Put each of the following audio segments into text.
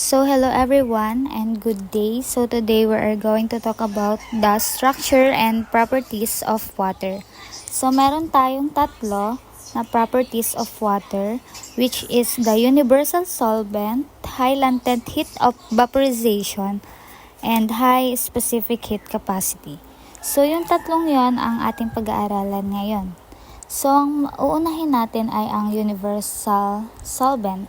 So hello everyone and good day. So today we are going to talk about the structure and properties of water. So meron tayong tatlo na properties of water, which is the universal solvent, high latent heat of vaporization, and high specific heat capacity. So yung tatlong yon ang ating pag-aaralan ngayon. So ang uunahin natin ay ang universal solvent.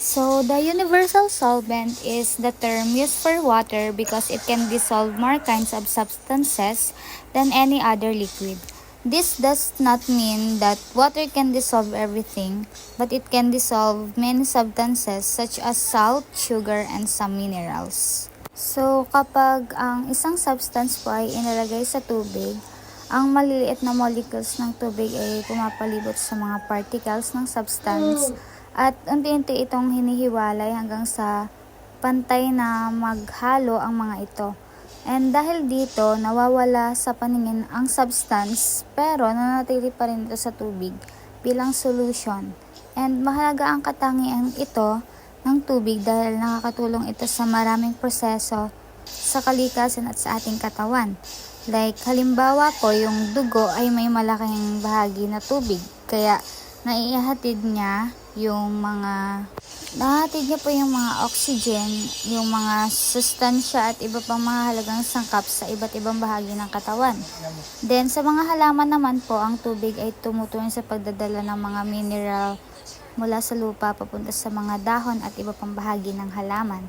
So, the universal solvent is the term used for water because it can dissolve more kinds of substances than any other liquid. This does not mean that water can dissolve everything, but it can dissolve many substances such as salt, sugar, and some minerals. So, kapag ang isang substance po ay inilagay sa tubig, ang maliliit na molecules ng tubig ay pumapalibot sa mga particles ng substance at unti-unti itong hinihiwalay hanggang sa pantay na maghalo ang mga ito. And dahil dito, nawawala sa paningin ang substance pero nanatili pa rin ito sa tubig bilang solution. And mahalaga ang katangian ito ng tubig dahil nakakatulong ito sa maraming proseso sa kalikasan at sa ating katawan. Like halimbawa po, yung dugo ay may malaking bahagi na tubig kaya naihatid niya po yung mga oxygen, yung mga sustansya at iba pang mahalagang sangkap sa iba't ibang bahagi ng katawan. Then sa mga halaman naman po, ang tubig ay tumutulong sa pagdadala ng mga mineral mula sa lupa papunta sa mga dahon at iba pang bahagi ng halaman.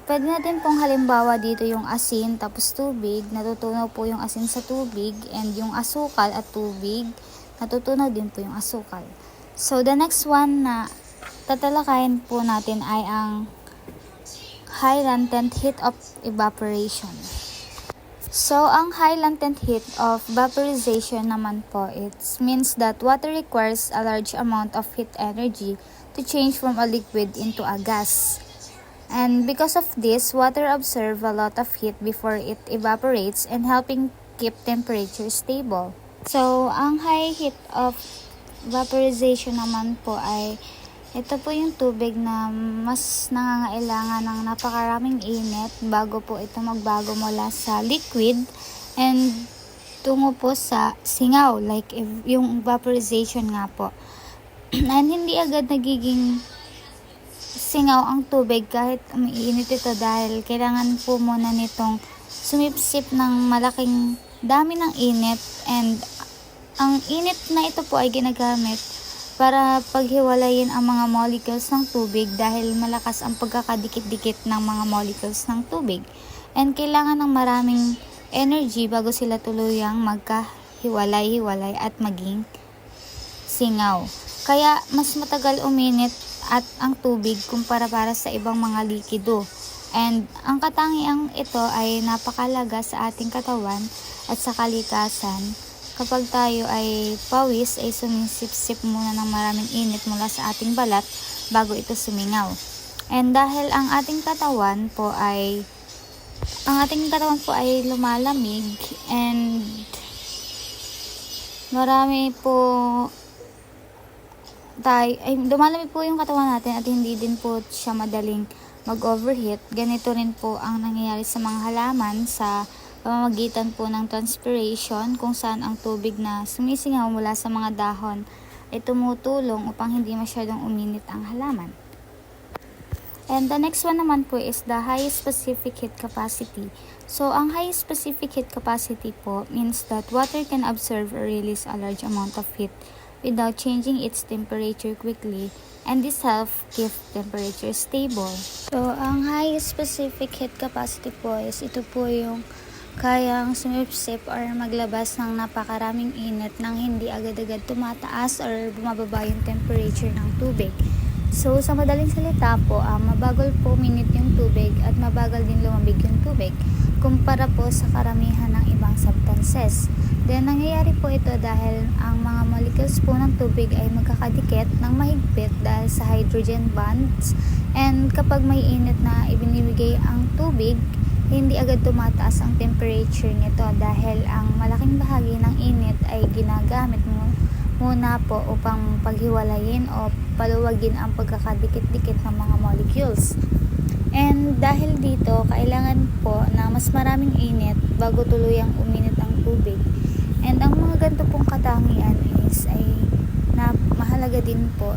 Pwede natin pong halimbawa dito yung asin tapos tubig, natutunaw po yung asin sa tubig, and yung asukal at tubig, natutunaw din po yung asukal. So, the next one na tatalakayin po natin ay ang high latent heat of evaporation. So, ang high latent heat of vaporization naman po, it means that water requires a large amount of heat energy to change from a liquid into a gas. And because of this, water absorbs a lot of heat before it evaporates and helping keep temperature stable. So, ang high heat of vaporization naman po ay ito po yung tubig na mas nangangailangan ng napakaraming init bago po ito magbago mula sa liquid and tungo po sa singaw, like yung vaporization nga po. And hindi agad nagiging singaw ang tubig kahit umiinit ito dahil kailangan po muna nitong sumipsip ng malaking dami ng init, and ang init na ito po ay ginagamit para paghiwalayin ang mga molecules ng tubig dahil malakas ang pagkakadikit-dikit ng mga molecules ng tubig. And kailangan ng maraming energy bago sila tuluyang magkahiwalay-hiwalay at maging singaw. Kaya mas matagal uminit at ang tubig kumpara para sa ibang mga likido. And ang katangiang ito ay napakalaga sa ating katawan at sa kalikasan. Kapag tayo ay pawis, ay sumisip-sip muna ng maraming init mula sa ating balat bago ito sumingaw. And dahil ang ating katawan po ay lumalamig, and lumalamig po yung katawan natin at hindi din po siya madaling mag-overheat. Ganito rin po ang nangyayari sa mga halaman sa pamamagitan po ng transpiration, kung saan ang tubig na sumisingaw mula sa mga dahon ay tumutulong upang hindi masyadong uminit ang halaman. And the next one naman po is the high specific heat capacity. So, ang high specific heat capacity po means that water can absorb or release a large amount of heat without changing its temperature quickly, and this helps keep temperature stable. So, ang high specific heat capacity po is ito po yung kayang sumipsip or maglabas ng napakaraming init nang hindi agad-agad tumataas or bumababa yung temperature ng tubig. So, sa madaling salita po, mabagal po uminit yung tubig at mabagal din lumambig yung tubig kumpara po sa karamihan ng ibang substances. Then, nangyayari po ito dahil ang mga molecules po ng tubig ay magkakadikit ng mahigpit dahil sa hydrogen bonds, and kapag may init na ibinibigay ang tubig, hindi agad tumataas ang temperature nito dahil ang malaking bahagi ng init ay ginagamit mo muna po upang paghiwalayin o paluwagin ang pagkakadikit-dikit ng mga molecules. And dahil dito, kailangan po na mas maraming init bago tuluyang uminit ang tubig. And ang mga ganito pong katangian is ay mahalaga din po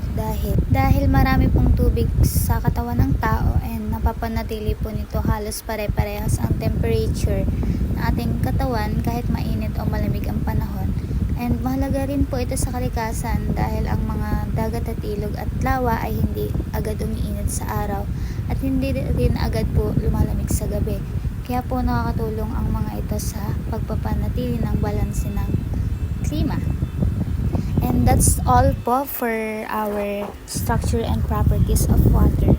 dahil marami pong tubig sa katawan ng tao and napapanatili po nito halos pare-parehas ang temperature ng ating katawan kahit mainit o malamig ang panahon. And mahalaga rin po ito sa kalikasan dahil ang mga dagat at ilog at lawa ay hindi agad umiinit sa araw at hindi rin agad po lumalamig sa gabi. Kaya po nakakatulong ang mga ito sa pagpapanatili ng balanse ng klima. And that's all po for our structure and properties of water.